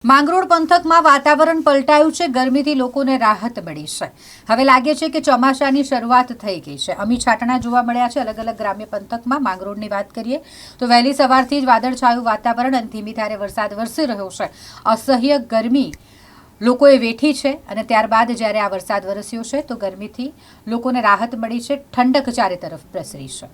માંગરોળ પંથકમાં વાતાવરણ પલટાયું છે। ગરમીથી લોકોને રાહત મળી છે। હવે લાગે છે કે ચોમાસાની શરૂઆત થઈ ગઈ છે। અમી છાંટણા જોવા મળ્યા છે અલગ અલગ ગ્રામ્ય પંથકમાં। માંગરોળની વાત કરીએ તો વહેલી સવારથી જ વાદળછાયું વાતાવરણ અને ધીમી ધારે વરસાદ વરસી રહ્યો છે। અસહ્ય ગરમી લોકોએ વેઠી છે અને ત્યારબાદ જ્યારે આ વરસાદ વરસ્યો છે તો ગરમીથી લોકોને રાહત મળી છે। ઠંડક ચારે તરફ પ્રસરી છે।